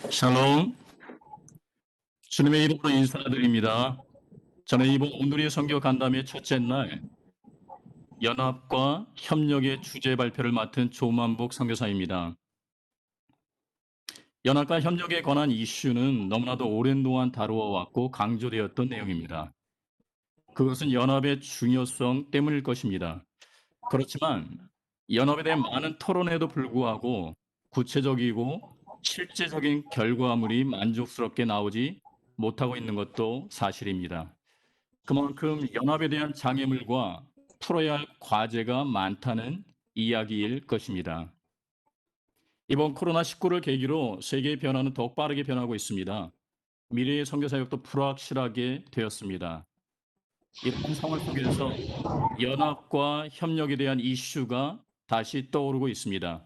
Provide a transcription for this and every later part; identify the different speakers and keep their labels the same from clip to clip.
Speaker 1: 샬롬, 주님의 이름으로 인사드립니다. 저는 이번 오늘의 선교 간담회 첫째 날 연합과 협력의 주제 발표를 맡은 조만복 선교사입니다. 연합과 협력에 관한 이슈는 너무나도 오랜 동안 다루어왔고 강조되었던 내용입니다. 그것은 연합의 중요성 때문일 것입니다. 그렇지만 연합에 대한 많은 토론에도 불구하고 구체적이고 실제적인 결과물이 만족스럽게 나오지 못하고 있는 것도 사실입니다. 그만큼 연합에 대한 장애물과 풀어야 할 과제가 많다는 이야기일 것입니다. 이번 코로나19를 계기로 세계의 변화는 더욱 빠르게 변하고 있습니다. 미래의 선교사역도 불확실하게 되었습니다. 이런 상황 속에서 연합과 협력에 대한 이슈가 다시 떠오르고 있습니다.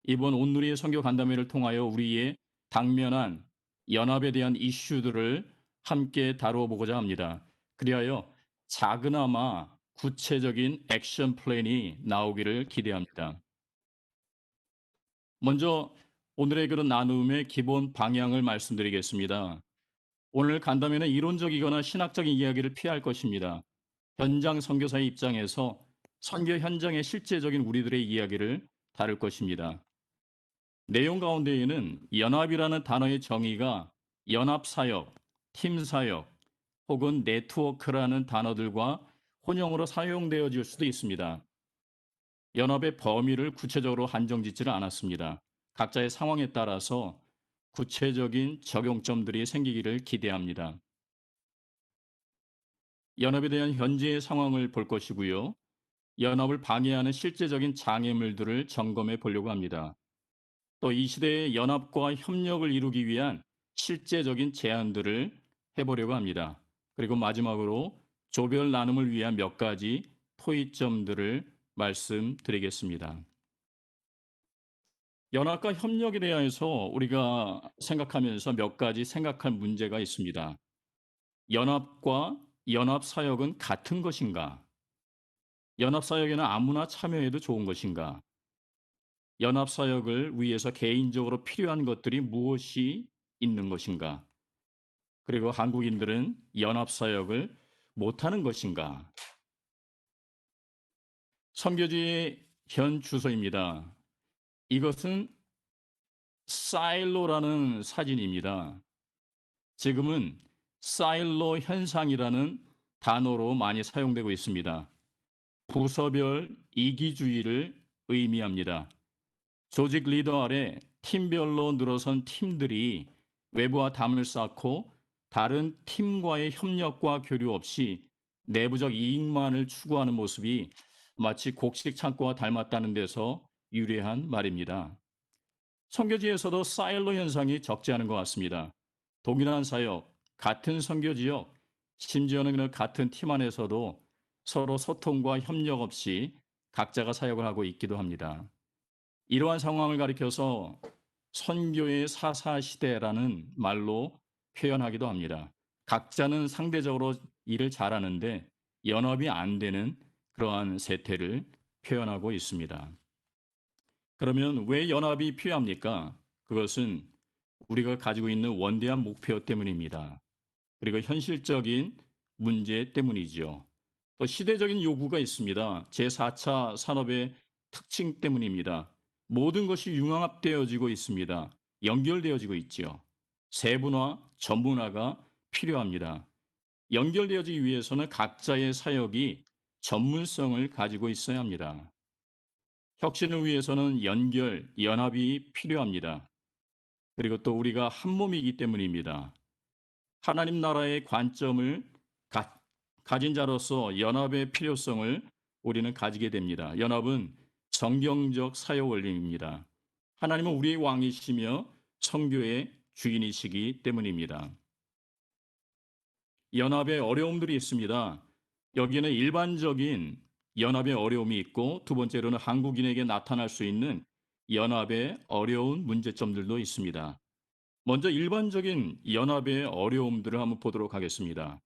Speaker 1: 이번 온누리의 선교 간담회를 통하여 우리의 당면한 연합에 대한 이슈들을 함께 다루어 보고자 합니다. 그리하여 작으나마 구체적인 액션 플랜이 나오기를 기대합니다. 먼저 오늘의 그런 나눔의 기본 방향을 말씀드리겠습니다. 오늘 간담회는 이론적이거나 신학적인 이야기를 피할 것입니다. 현장 선교사의 입장에서 선교 현장의 실제적인 우리들의 이야기를 다룰 것입니다. 내용 가운데에는 연합이라는 단어의 정의가 연합사역, 팀사역 혹은 네트워크라는 단어들과 혼용으로 사용되어질 수도 있습니다. 연합의 범위를 구체적으로 한정짓지를 않았습니다. 각자의 상황에 따라서 구체적인 적용점들이 생기기를 기대합니다. 연합에 대한 현재의 상황을 볼 것이고요. 연합을 방해하는 실제적인 장애물들을 점검해 보려고 합니다. 또 이 시대의 연합과 협력을 이루기 위한 실제적인 제안들을 해보려고 합니다. 그리고 마지막으로 조별 나눔을 위한 몇 가지 토의점들을 말씀드리겠습니다. 연합과 협력에 대해서 우리가 생각하면서 몇 가지 생각할 문제가 있습니다. 연합과 연합사역은 같은 것인가? 연합사역에는 아무나 참여해도 좋은 것인가? 연합사역을 위해서 개인적으로 필요한 것들이 무엇이 있는 것인가? 그리고 한국인들은 연합사역을 못하는 것인가? 선교지의 현 주소입니다. 이것은 사일로라는 사진입니다. 지금은 사일로 현상이라는 단어로 많이 사용되고 있습니다. 부서별 이기주의를 의미합니다. 조직 리더 아래 팀별로 늘어선 팀들이 외부와 담을 쌓고 다른 팀과의 협력과 교류 없이 내부적 이익만을 추구하는 모습이 마치 곡식 창고와 닮았다는 데서 유래한 말입니다. 선교지에서도 사일로 현상이 적지 않은 것 같습니다. 동일한 사역, 같은 선교 지역, 심지어는 그 같은 팀 안에서도 서로 소통과 협력 없이 각자가 사역을 하고 있기도 합니다. 이러한 상황을 가리켜서 선교의 사사시대라는 말로 표현하기도 합니다. 각자는 상대적으로 일을 잘하는데 연합이 안 되는 그러한 세태를 표현하고 있습니다. 그러면 왜 연합이 필요합니까? 그것은 우리가 가지고 있는 원대한 목표 때문입니다. 그리고 현실적인 문제 때문이죠. 또 시대적인 요구가 있습니다. 제4차 산업의 특징 때문입니다. 모든 것이 융합되어지고 있습니다. 연결되어지고 있죠. 세분화, 전문화가 필요합니다. 연결되어지기 위해서는 각자의 사역이 전문성을 가지고 있어야 합니다. 혁신을 위해서는 연결, 연합이 필요합니다. 그리고 또 우리가 한 몸이기 때문입니다. 하나님 나라의 관점을 가진 자로서 연합의 필요성을 우리는 가지게 됩니다. 연합은 성경적 사역 원리입니다. 하나님은 우리의 왕이시며 성교의 주인이시기 때문입니다. 연합의 어려움들이 있습니다. 여기는 일반적인 연합의 어려움이 있고 두 번째로는 한국인에게 나타날 수 있는 연합의 어려운 문제점들도 있습니다. 먼저 일반적인 연합의 어려움들을 한번 보도록 하겠습니다.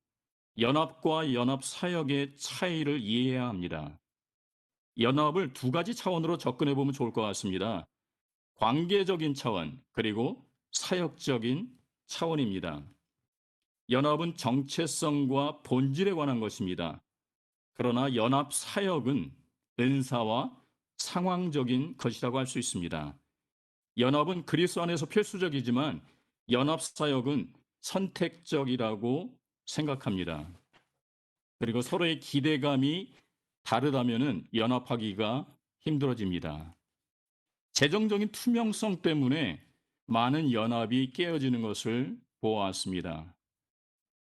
Speaker 1: 연합과 연합 사역의 차이를 이해해야 합니다. 연합을 두 가지 차원으로 접근해 보면 좋을 것 같습니다. 관계적인 차원, 그리고 사역적인 차원입니다. 연합은 정체성과 본질에 관한 것입니다. 그러나 연합 사역은 은사와 상황적인 것이라고 할 수 있습니다. 연합은 그리스도 안에서 필수적이지만 연합 사역은 선택적이라고 생각합니다. 그리고 서로의 기대감이 다르다면은 연합하기가 힘들어집니다. 재정적인 투명성 때문에 많은 연합이 깨어지는 것을 보아왔습니다.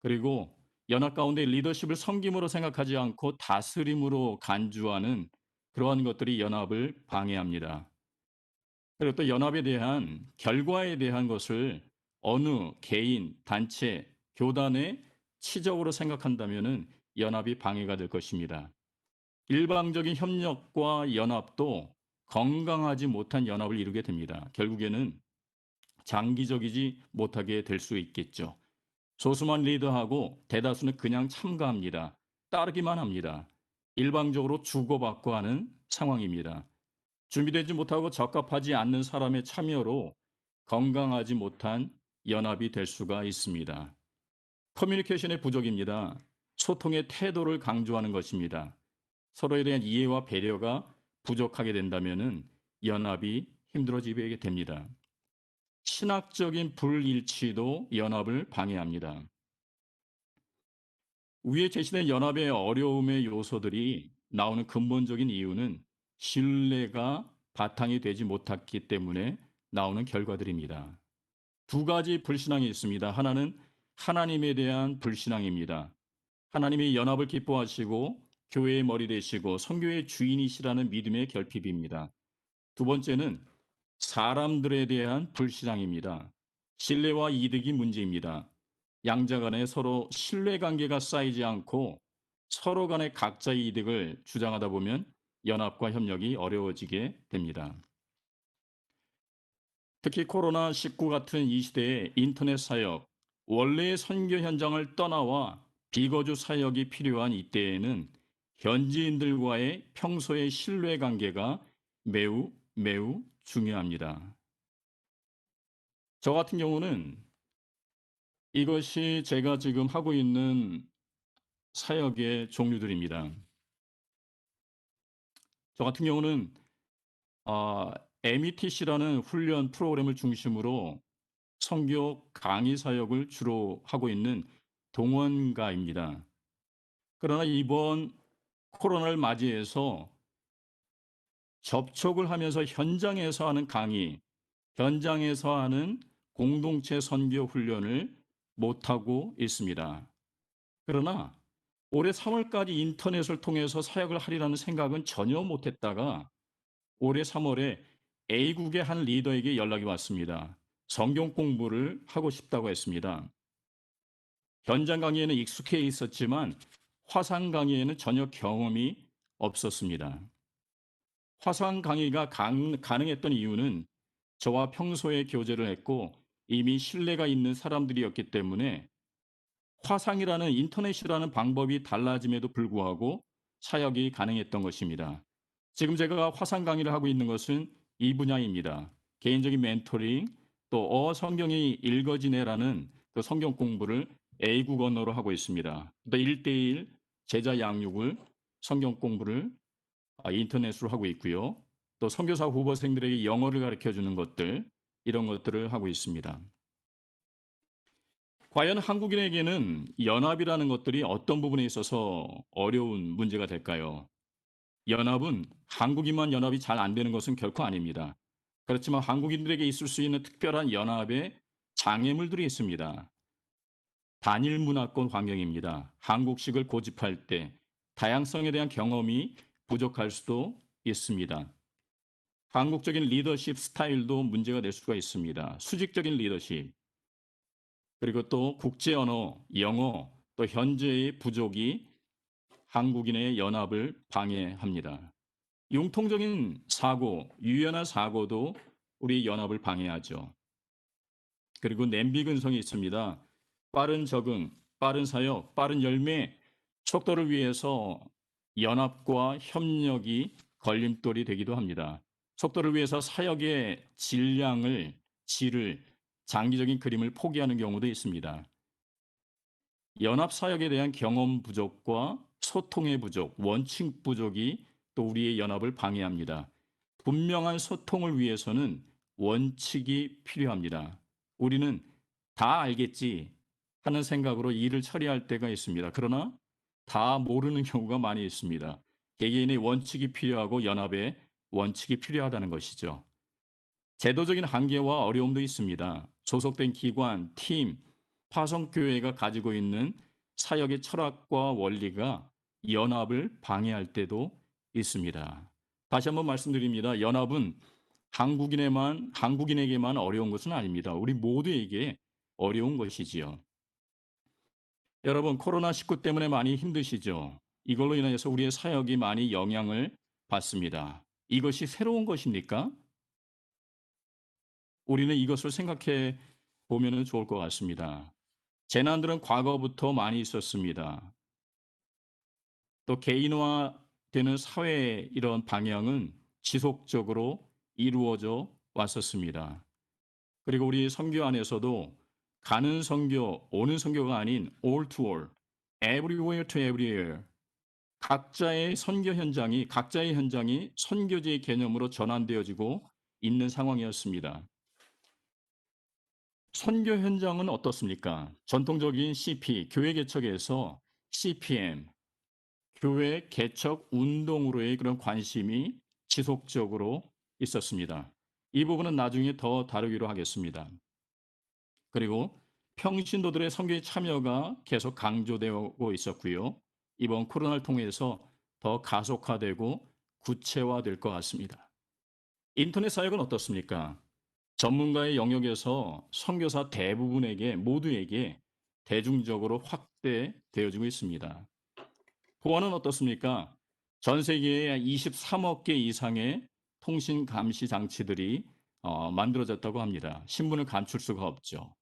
Speaker 1: 그리고 연합 가운데 리더십을 섬김으로 생각하지 않고 다스림으로 간주하는 그러한 것들이 연합을 방해합니다. 그리고 또 연합에 대한 결과에 대한 것을 어느 개인, 단체, 교단의 치적으로 생각한다면은 연합이 방해가 될 것입니다. 일방적인 협력과 연합도 건강하지 못한 연합을 이루게 됩니다. 결국에는 장기적이지 못하게 될 수 있겠죠. 소수만 리더하고 대다수는 그냥 참가합니다. 따르기만 합니다. 일방적으로 주고받고 하는 상황입니다. 준비되지 못하고 적합하지 않는 사람의 참여로 건강하지 못한 연합이 될 수가 있습니다. 커뮤니케이션의 부족입니다. 소통의 태도를 강조하는 것입니다. 서로에 대한 이해와 배려가 부족하게 된다면 연합이 힘들어지게 됩니다. 신학적인 불일치도 연합을 방해합니다. 위에 제시된 연합의 어려움의 요소들이 나오는 근본적인 이유는 신뢰가 바탕이 되지 못했기 때문에 나오는 결과들입니다. 두 가지 불신앙이 있습니다. 하나는 하나님에 대한 불신앙입니다. 하나님이 연합을 기뻐하시고 교회의 머리 되시고 선교의 주인이시라는 믿음의 결핍입니다. 두 번째는 사람들에 대한 불신앙입니다. 신뢰와 이득이 문제입니다. 양자 간에 서로 신뢰 관계가 쌓이지 않고 서로 간에 각자의 이득을 주장하다 보면 연합과 협력이 어려워지게 됩니다. 특히 코로나19 같은 이 시대에 인터넷 사역, 원래의 선교 현장을 떠나와 비거주 사역이 필요한 이때에는 현지인들과의 평소의 신뢰 관계가 매우 중요합니다. 저 같은 경우는 이것이 제가 지금 하고 있는 사역의 종류들입니다. 저 같은 경우는 아 METC라는 훈련 프로그램을 중심으로 선교 강의 사역을 주로 하고 있는 동원가입니다. 그러나 이번 코로나를 맞이해서 접촉을 하면서 현장에서 하는 강의, 현장에서 하는 공동체 선교 훈련을 못하고 있습니다. 그러나 올해 3월까지 인터넷을 통해서 사역을 하리라는 생각은 전혀 못했다가 올해 3월에 A국의 한 리더에게 연락이 왔습니다. 성경 공부를 하고 싶다고 했습니다. 현장 강의에는 익숙해 있었지만 화상 강의에는 전혀 경험이 없었습니다. 화상 강의가 가능했던 이유는 저와 평소에 교제를 했고 이미 신뢰가 있는 사람들이었기 때문에 화상이라는 인터넷이라는 방법이 달라짐에도 불구하고 사역이 가능했던 것입니다. 지금 제가 화상 강의를 하고 있는 것은 이 분야입니다. 개인적인 멘토링, 또 성경이 읽어지네라는 그 성경 공부를 A국 언어로 하고 있습니다. 또 1대1 제자 양육을 성경 공부를 인터넷으로 하고 있고요. 또 선교사 후보생들에게 영어를 가르쳐 주는 것들, 이런 것들을 하고 있습니다. 과연 한국인에게는 연합이라는 것들이 어떤 부분에 있어서 어려운 문제가 될까요? 연합은 한국인만 연합이 잘 안 되는 것은 결코 아닙니다. 그렇지만 한국인들에게 있을 수 있는 특별한 연합의 장애물들이 있습니다. 단일 문화권 환경입니다. 한국식을 고집할 때 다양성에 대한 경험이 부족할 수도 있습니다. 한국적인 리더십 스타일도 문제가 될 수가 있습니다. 수직적인 리더십, 그리고 또 국제 언어, 영어, 또 현재의 부족이 한국인의 연합을 방해합니다. 융통적인 사고, 유연한 사고도 우리 연합을 방해하죠. 그리고 냄비 근성이 있습니다. 빠른 적응, 빠른 사역, 빠른 열매, 척도를 위해서 연합과 협력이 걸림돌이 되기도 합니다. 속도를 위해서 사역의 질을 장기적인 그림을 포기하는 경우도 있습니다. 연합 사역에 대한 경험 부족과 소통의 부족, 원칙 부족이 또 우리의 연합을 방해합니다. 분명한 소통을 위해서는 원칙이 필요합니다. 우리는 다 알겠지 하는 생각으로 일을 처리할 때가 있습니다. 그러나 다 모르는 경우가 많이 있습니다. 개개인의 원칙이 필요하고 연합의 원칙이 필요하다는 것이죠. 제도적인 한계와 어려움도 있습니다. 소속된 기관, 팀, 파송교회가 가지고 있는 사역의 철학과 원리가 연합을 방해할 때도 있습니다. 다시 한번 말씀드립니다. 연합은 한국인에게만 어려운 것은 아닙니다. 우리 모두에게 어려운 것이지요. 여러분, 코로나19 때문에 많이 힘드시죠? 이걸로 인해서 우리의 사역이 많이 영향을 받습니다. 이것이 새로운 것입니까? 우리는 이것을 생각해 보면 좋을 것 같습니다. 재난들은 과거부터 많이 있었습니다. 또 개인화되는 사회의 이런 방향은 지속적으로 이루어져 왔었습니다. 그리고 우리 선교 안에서도 가는 선교, 오는 선교가 아닌 all to all, everywhere to everywhere. 각자의 현장이 선교지의 개념으로 전환되어지고 있는 상황이었습니다. 선교 현장은 어떻습니까? 전통적인 CP, 교회 개척에서 CPM, 교회 개척 운동으로의 그런 관심이 지속적으로 있었습니다. 이 부분은 나중에 더 다루기로 하겠습니다. 그리고 평신도들의 선교의 참여가 계속 강조되고 있었고요. 이번 코로나를 통해서 더 가속화되고 구체화될 것 같습니다. 인터넷 사역은 어떻습니까? 전문가의 영역에서 선교사 대부분에게 모두에게 대중적으로 확대되어지고 있습니다. 보안은 어떻습니까? 전 세계에 23억 개 이상의 통신 감시 장치들이 만들어졌다고 합니다. 신분을 감출 수가 없죠.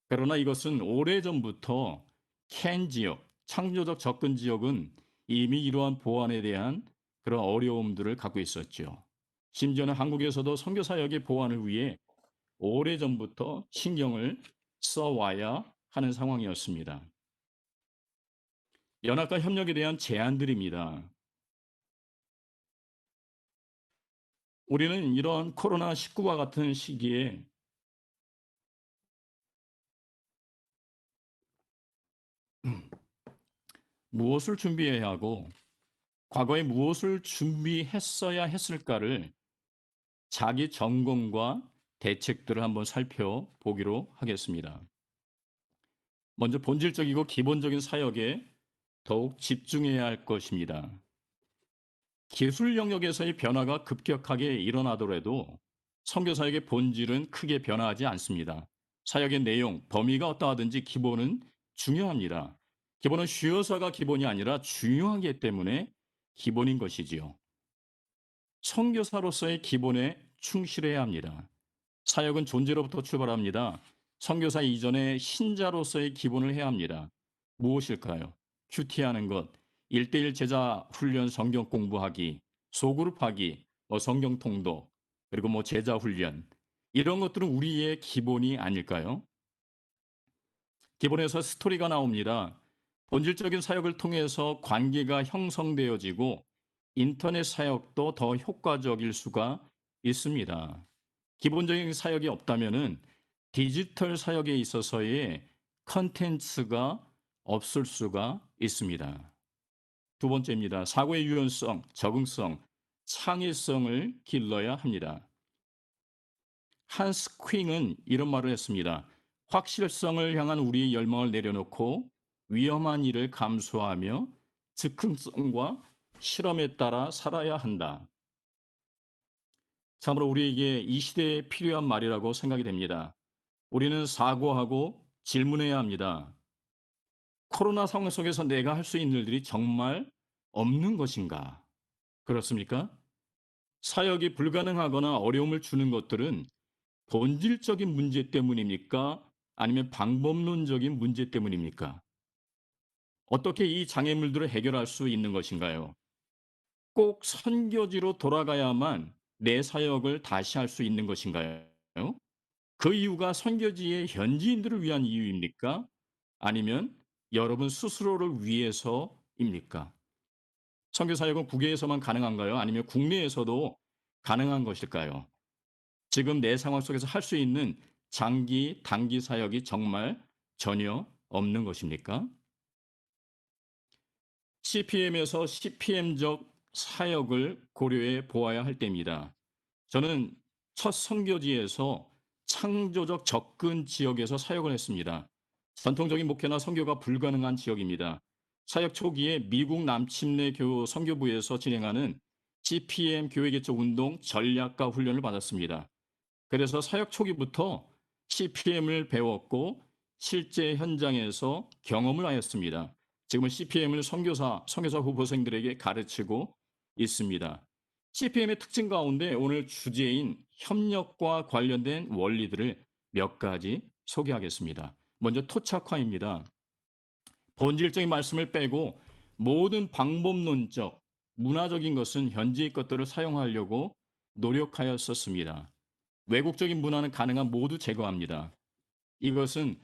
Speaker 1: 그러나 이것은 오래전부터 캔 지역, 창조적 접근 지역은 이미 이러한 보안에 대한 그런 어려움들을 갖고 있었죠. 심지어는 한국에서도 선교 사역의 보안을 위해 오래전부터 신경을 써와야 하는 상황이었습니다. 연합과 협력에 대한 제안들입니다. 우리는 이런 코로나19와 같은 시기에 무엇을 준비해야 하고 과거에 무엇을 준비했어야 했을까를 자기 점검과 대책들을 한번 살펴보기로 하겠습니다. 먼저 본질적이고 기본적인 사역에 더욱 집중해야 할 것입니다. 기술 영역에서의 변화가 급격하게 일어나더라도 선교 사역의 본질은 크게 변화하지 않습니다. 사역의 내용, 범위가 어떠하든지 기본은 중요합니다. 기본은 쉬워서가 기본이 아니라 중요하기 때문에 기본인 것이지요. 선교사로서의 기본에 충실해야 합니다. 사역은 존재로부터 출발합니다. 선교사 이전에 신자로서의 기본을 해야 합니다. 무엇일까요? 큐티하는 것, 1대1 제자 훈련 성경 공부하기, 소그룹 하기, 성경 통독, 그리고 제자 훈련. 이런 것들은 우리의 기본이 아닐까요? 기본에서 스토리가 나옵니다. 본질적인 사역을 통해서 관계가 형성되어지고 인터넷 사역도 더 효과적일 수가 있습니다. 기본적인 사역이 없다면은 디지털 사역에 있어서의 컨텐츠가 없을 수가 있습니다. 두 번째입니다. 사고의 유연성, 적응성, 창의성을 길러야 합니다. 한스 퀸은 이런 말을 했습니다. 확실성을 향한 우리의 열망을 내려놓고 위험한 일을 감수하며 즉흥성과 실험에 따라 살아야 한다. 참으로 우리에게 이 시대에 필요한 말이라고 생각이 됩니다. 우리는 사고하고 질문해야 합니다. 코로나 상황 속에서 내가 할 수 있는 일들이 정말 없는 것인가? 그렇습니까? 사역이 불가능하거나 어려움을 주는 것들은 본질적인 문제 때문입니까? 아니면 방법론적인 문제 때문입니까? 어떻게 이 장애물들을 해결할 수 있는 것인가요? 꼭 선교지로 돌아가야만 내 사역을 다시 할 수 있는 것인가요? 그 이유가 선교지의 현지인들을 위한 이유입니까? 아니면 여러분 스스로를 위해서입니까? 선교 사역은 국외에서만 가능한가요? 아니면 국내에서도 가능한 것일까요? 지금 내 상황 속에서 할 수 있는 장기, 단기 사역이 정말 전혀 없는 것입니까? CPM에서 CPM적 사역을 고려해 보아야 할 때입니다. 저는 첫 선교지에서 창조적 접근 지역에서 사역을 했습니다. 전통적인 목회나 선교가 불가능한 지역입니다. 사역 초기에 미국 남침내 교 선교부에서 진행하는 CPM 교회 개척 운동 전략과 훈련을 받았습니다. 그래서 사역 초기부터 CPM을 배웠고 실제 현장에서 경험을 하였습니다. 지금은 CPM을 선교사 후보생들에게 가르치고 있습니다. CPM의 특징 가운데 오늘 주제인 협력과 관련된 원리들을 몇 가지 소개하겠습니다. 먼저 토착화입니다. 본질적인 말씀을 빼고 모든 방법론적, 문화적인 것은 현지의 것들을 사용하려고 노력하였었습니다. 외국적인 문화는 가능한 모두 제거합니다. 이것은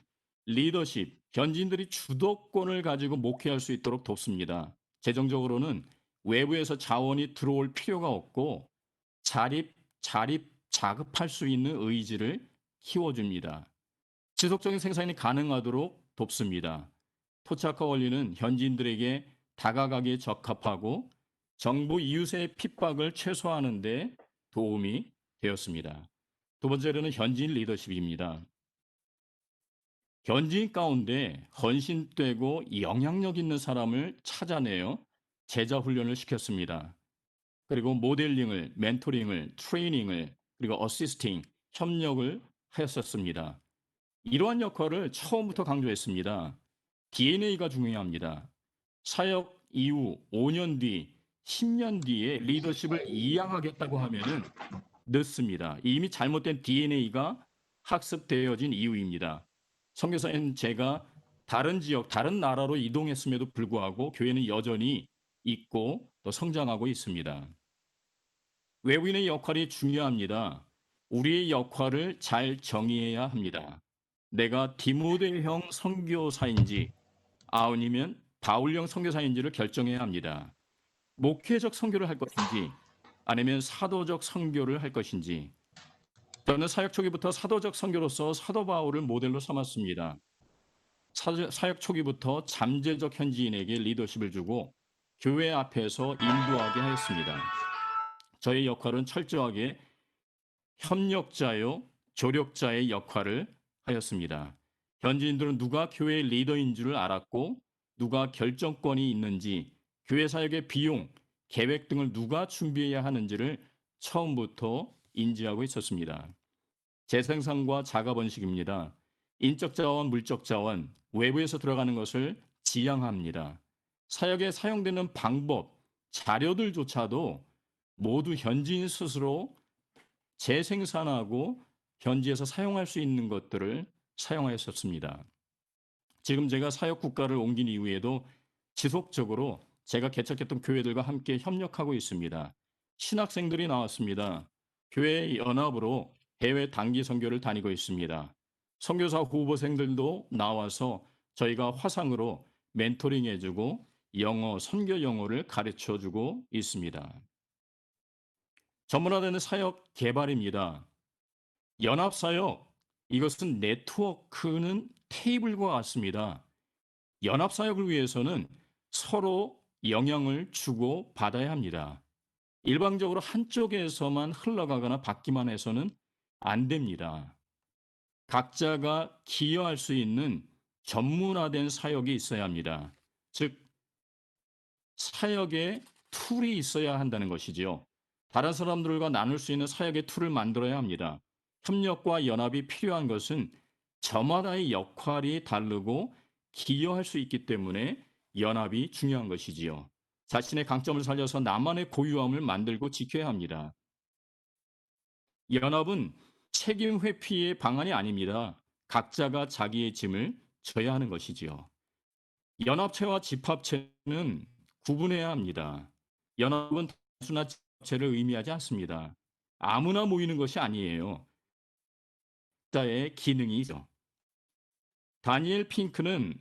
Speaker 1: 리더십, 현지인들이 주도권을 가지고 목회할 수 있도록 돕습니다. 재정적으로는 외부에서 자원이 들어올 필요가 없고 자급할 수 있는 의지를 키워줍니다. 지속적인 생산이 가능하도록 돕습니다. 토착화 원리는 현지인들에게 다가가기에 적합하고 정부 이웃의 핍박을 최소화하는 데 도움이 되었습니다. 두 번째로는 현지인 리더십입니다. 현지인 가운데 헌신되고 영향력 있는 사람을 찾아내어 제자 훈련을 시켰습니다. 그리고 모델링을, 멘토링을, 트레이닝을, 그리고 어시스팅, 협력을 하였었습니다. 이러한 역할을 처음부터 강조했습니다. DNA가 중요합니다. 사역 이후 5년 뒤, 10년 뒤에 리더십을 이양하겠다고 하면은 늦습니다. 이미 잘못된 DNA가 학습되어진 이유입니다. 선교사인 제가 다른 지역, 다른 나라로 이동했음에도 불구하고 교회는 여전히 있고 또 성장하고 있습니다. 외부인의 역할이 중요합니다. 우리의 역할을 잘 정의해야 합니다. 내가 디모데형 선교사인지 아니면 바울형 선교사인지를 결정해야 합니다. 목회적 선교를 할 것인지 아니면 사도적 선교를 할 것인지. 저는 사역 초기부터 사도적 선교로서 사도 바울을 모델로 삼았습니다. 사역 초기부터 잠재적 현지인에게 리더십을 주고 교회 앞에서 인도하게 하였습니다. 저의 역할은 철저하게 협력자요, 조력자의 역할을 하였습니다. 현지인들은 누가 교회의 리더인 줄을 알았고 누가 결정권이 있는지, 교회 사역의 비용, 계획 등을 누가 준비해야 하는지를 처음부터 인지하고 있었습니다. 재생산과 자가 번식입니다. 인적 자원, 물적 자원, 외부에서 들어가는 것을 지향합니다. 사역에 사용되는 방법, 자료들조차도 모두 현지인 스스로 재생산하고 현지에서 사용할 수 있는 것들을 사용하였었습니다. 지금 제가 사역 국가를 옮긴 이후에도 지속적으로 제가 개척했던 교회들과 함께 협력하고 있습니다. 신학생들이 나왔습니다. 교회 연합으로 해외 단기 선교를 다니고 있습니다. 선교사 후보생들도 나와서 저희가 화상으로 멘토링 해주고 영어, 선교 영어를 가르쳐 주고 있습니다. 전문화되는 사역 개발입니다. 연합사역, 이것은 네트워크는 테이블과 같습니다. 연합사역을 위해서는 서로 영향을 주고 받아야 합니다. 일방적으로 한쪽에서만 흘러가거나 받기만 해서는 안 됩니다. 각자가 기여할 수 있는 전문화된 사역이 있어야 합니다. 즉, 사역의 툴이 있어야 한다는 것이지요. 다른 사람들과 나눌 수 있는 사역의 툴을 만들어야 합니다. 협력과 연합이 필요한 것은 저마다의 역할이 다르고 기여할 수 있기 때문에 연합이 중요한 것이지요. 자신의 강점을 살려서 나만의 고유함을 만들고 지켜야 합니다. 연합은 책임 회피의 방안이 아닙니다. 각자가 자기의 짐을 져야 하는 것이지요. 연합체와 집합체는 구분해야 합니다. 연합은 단순한 집합체를 의미하지 않습니다. 아무나 모이는 것이 아니에요. 자의 기능이죠. 다니엘 핑크는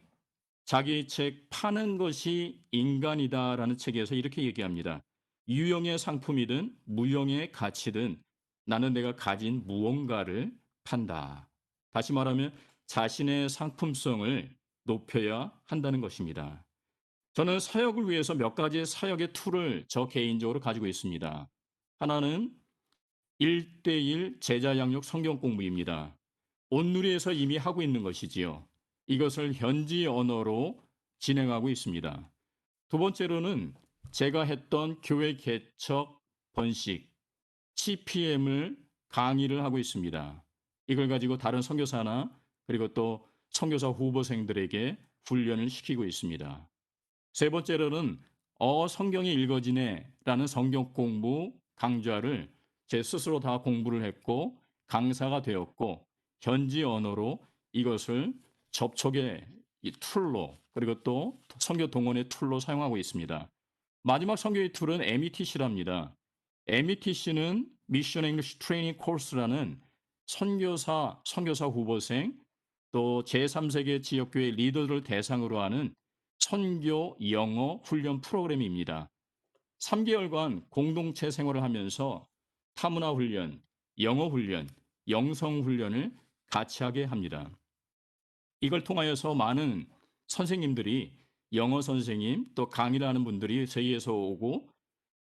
Speaker 1: 자기 책 파는 것이 인간이다라는 책에서 이렇게 얘기합니다. 유형의 상품이든 무형의 가치든 나는 내가 가진 무언가를 판다. 다시 말하면 자신의 상품성을 높여야 한다는 것입니다. 저는 사역을 위해서 몇 가지 사역의 툴을 저 개인적으로 가지고 있습니다. 하나는 1대1 제자 양육 성경 공부입니다. 온누리에서 이미 하고 있는 것이지요. 이것을 현지 언어로 진행하고 있습니다. 두 번째로는 제가 했던 교회 개척 번식 CPM을 강의를 하고 있습니다. 이걸 가지고 다른 선교사나 그리고 또 선교사 후보생들에게 훈련을 시키고 있습니다. 세 번째로는 성경이 읽어지네라는 성경 공부 강좌를 제 스스로 다 공부를 했고 강사가 되었고 현지 언어로 이것을 접촉의 이 툴로 그리고 또 선교 동원의 툴로 사용하고 있습니다. 마지막 선교의 툴은 METC랍니다. METC는 미션 잉글리시 트레이닝 코스라는 선교사 후보생 또 제3세계 지역교회 리더들을 대상으로 하는 선교 영어 훈련 프로그램입니다. 3개월간 공동체 생활을 하면서 타문화 훈련, 영어 훈련, 영성 훈련을 같이 하게 합니다. 이걸 통하여서 많은 선생님들이 영어 선생님 또 강의를 하는 분들이 저희에서 오고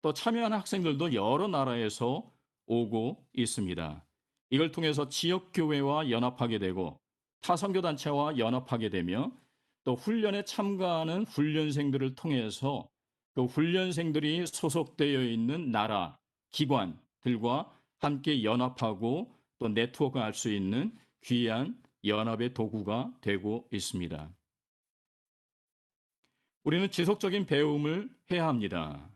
Speaker 1: 또 참여하는 학생들도 여러 나라에서 오고 있습니다. 이걸 통해서 지역교회와 연합하게 되고 타선교단체와 연합하게 되며 또 훈련에 참가하는 훈련생들을 통해서 그 훈련생들이 소속되어 있는 나라, 기관들과 함께 연합하고 또 네트워크할 수 있는 귀한 연합의 도구가 되고 있습니다. 우리는 지속적인 배움을 해야 합니다.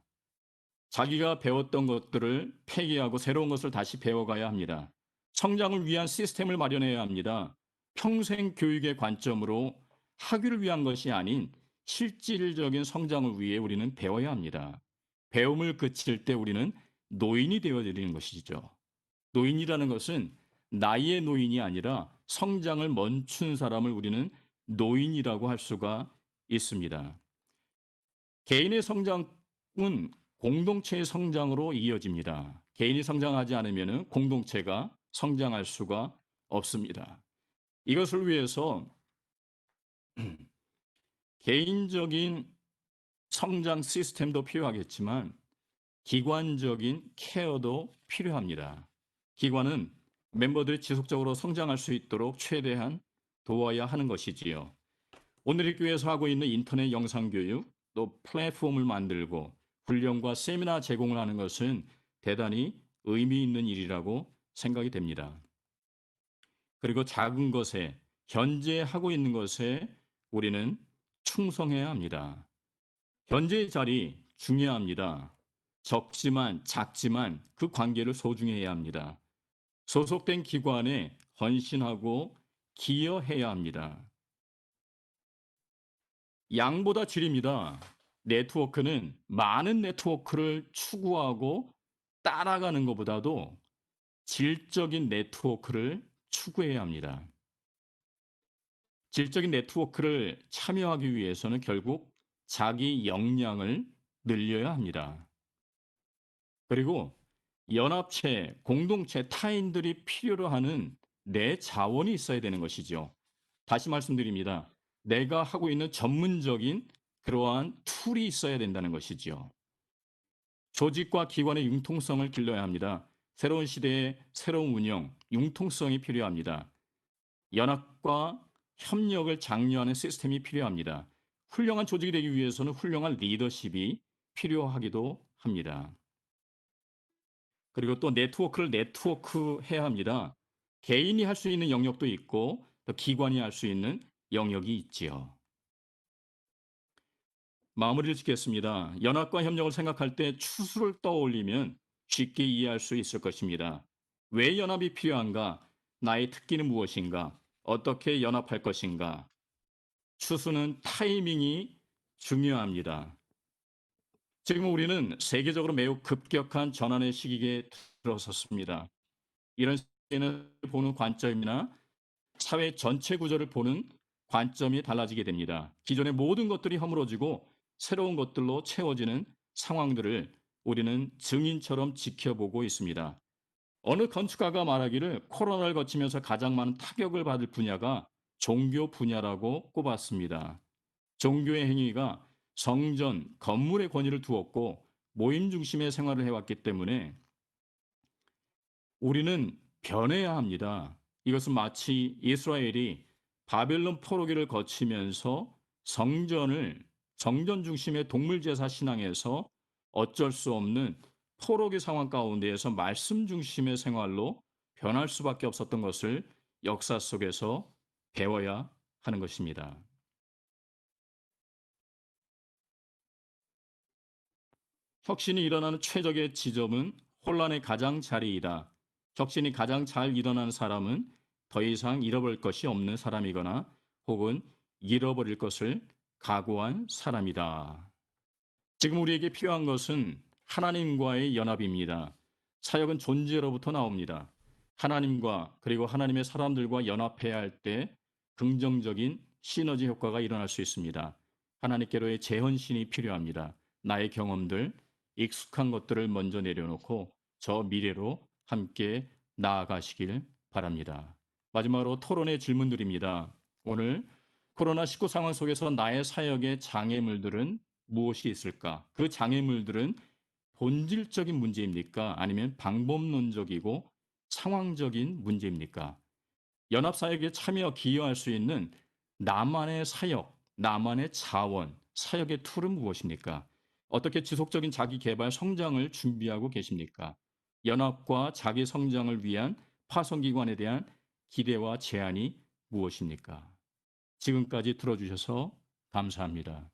Speaker 1: 자기가 배웠던 것들을 폐기하고 새로운 것을 다시 배워가야 합니다. 성장을 위한 시스템을 마련해야 합니다. 평생 교육의 관점으로 학위를 위한 것이 아닌 실질적인 성장을 위해 우리는 배워야 합니다. 배움을 그칠 때 우리는 노인이 되어드리는 것이죠. 노인이라는 것은 나이의 노인이 아니라 성장을 멈춘 사람을 우리는 노인이라고 할 수가 있습니다. 개인의 성장은 공동체의 성장으로 이어집니다. 개인이 성장하지 않으면 공동체가 성장할 수가 없습니다. 이것을 위해서 개인적인 성장 시스템도 필요하겠지만 기관적인 케어도 필요합니다. 기관은 멤버들이 지속적으로 성장할 수 있도록 최대한 도와야 하는 것이지요. 오늘 이 교회에서 하고 있는 인터넷 영상 교육 또 플랫폼을 만들고 훈련과 세미나 제공을 하는 것은 대단히 의미 있는 일이라고 생각이 됩니다. 그리고 작은 것에 현재 하고 있는 것에 우리는 충성해야 합니다. 현재의 자리 중요합니다. 적지만 작지만 그 관계를 소중해야 합니다. 소속된 기관에 헌신하고 기여해야 합니다. 양보다 질입니다. 네트워크는 많은 네트워크를 추구하고 따라가는 것보다도 질적인 네트워크를 추구해야 합니다. 질적인 네트워크를 참여하기 위해서는 결국 자기 역량을 늘려야 합니다. 그리고 연합체, 공동체, 타인들이 필요로 하는 내 자원이 있어야 되는 것이죠. 다시 말씀드립니다. 내가 하고 있는 전문적인 그러한 툴이 있어야 된다는 것이지요. 조직과 기관의 융통성을 길러야 합니다. 새로운 시대의 새로운 운영, 융통성이 필요합니다. 연합과 협력을 장려하는 시스템이 필요합니다. 훌륭한 조직이 되기 위해서는 훌륭한 리더십이 필요하기도 합니다. 그리고 또 네트워크를 네트워크해야 합니다. 개인이 할 수 있는 영역도 있고 또 기관이 할 수 있는 영역이 있지요. 마무리를 짓겠습니다. 연합과 협력을 생각할 때 추수를 떠올리면 쉽게 이해할 수 있을 것입니다. 왜 연합이 필요한가? 나의 특기는 무엇인가? 어떻게 연합할 것인가? 추수는 타이밍이 중요합니다. 지금 우리는 세계적으로 매우 급격한 전환의 시기에 들어섰습니다. 이런 보는 관점이나 사회 전체 구조를 보는 관점이 달라지게 됩니다. 기존의 모든 것들이 허물어지고 새로운 것들로 채워지는 상황들을 우리는 증인처럼 지켜보고 있습니다. 어느 건축가가 말하기를 코로나를 거치면서 가장 많은 타격을 받을 분야가 종교 분야라고 꼽았습니다. 종교의 행위가 성전, 건물의 권위를 두었고 모임 중심의 생활을 해왔기 때문에 우리는 변해야 합니다. 이것은 마치 이스라엘이 바벨론 포로기를 거치면서 성전을 정전 중심의 동물 제사 신앙에서 어쩔 수 없는 포로기 상황 가운데에서 말씀 중심의 생활로 변할 수밖에 없었던 것을 역사 속에서 배워야 하는 것입니다. 혁신이 일어나는 최적의 지점은 혼란의 가장 자리이다. 혁신이 가장 잘 일어나는 사람은 더 이상 잃어버릴 것이 없는 사람이거나 혹은 잃어버릴 것을 각오한 사람이다. 지금 우리에게 필요한 것은 하나님과의 연합입니다. 사역은 존재로부터 나옵니다. 하나님과 그리고 하나님의 사람들과 연합해야 할 때 긍정적인 시너지 효과가 일어날 수 있습니다. 하나님께로의 재헌신이 필요합니다. 나의 경험들, 익숙한 것들을 먼저 내려놓고 저 미래로 함께 나아가시길 바랍니다. 마지막으로 토론의 질문들입니다. 오늘 코로나19 상황 속에서 나의 사역의 장애물들은 무엇이 있을까? 그 장애물들은 본질적인 문제입니까? 아니면 방법론적이고 상황적인 문제입니까? 연합사역에 참여 기여할 수 있는 나만의 사역, 나만의 자원, 사역의 툴은 무엇입니까? 어떻게 지속적인 자기 개발 성장을 준비하고 계십니까? 연합과 자기 성장을 위한 파송기관에 대한 기대와 제안이 무엇입니까? 지금까지 들어주셔서 감사합니다.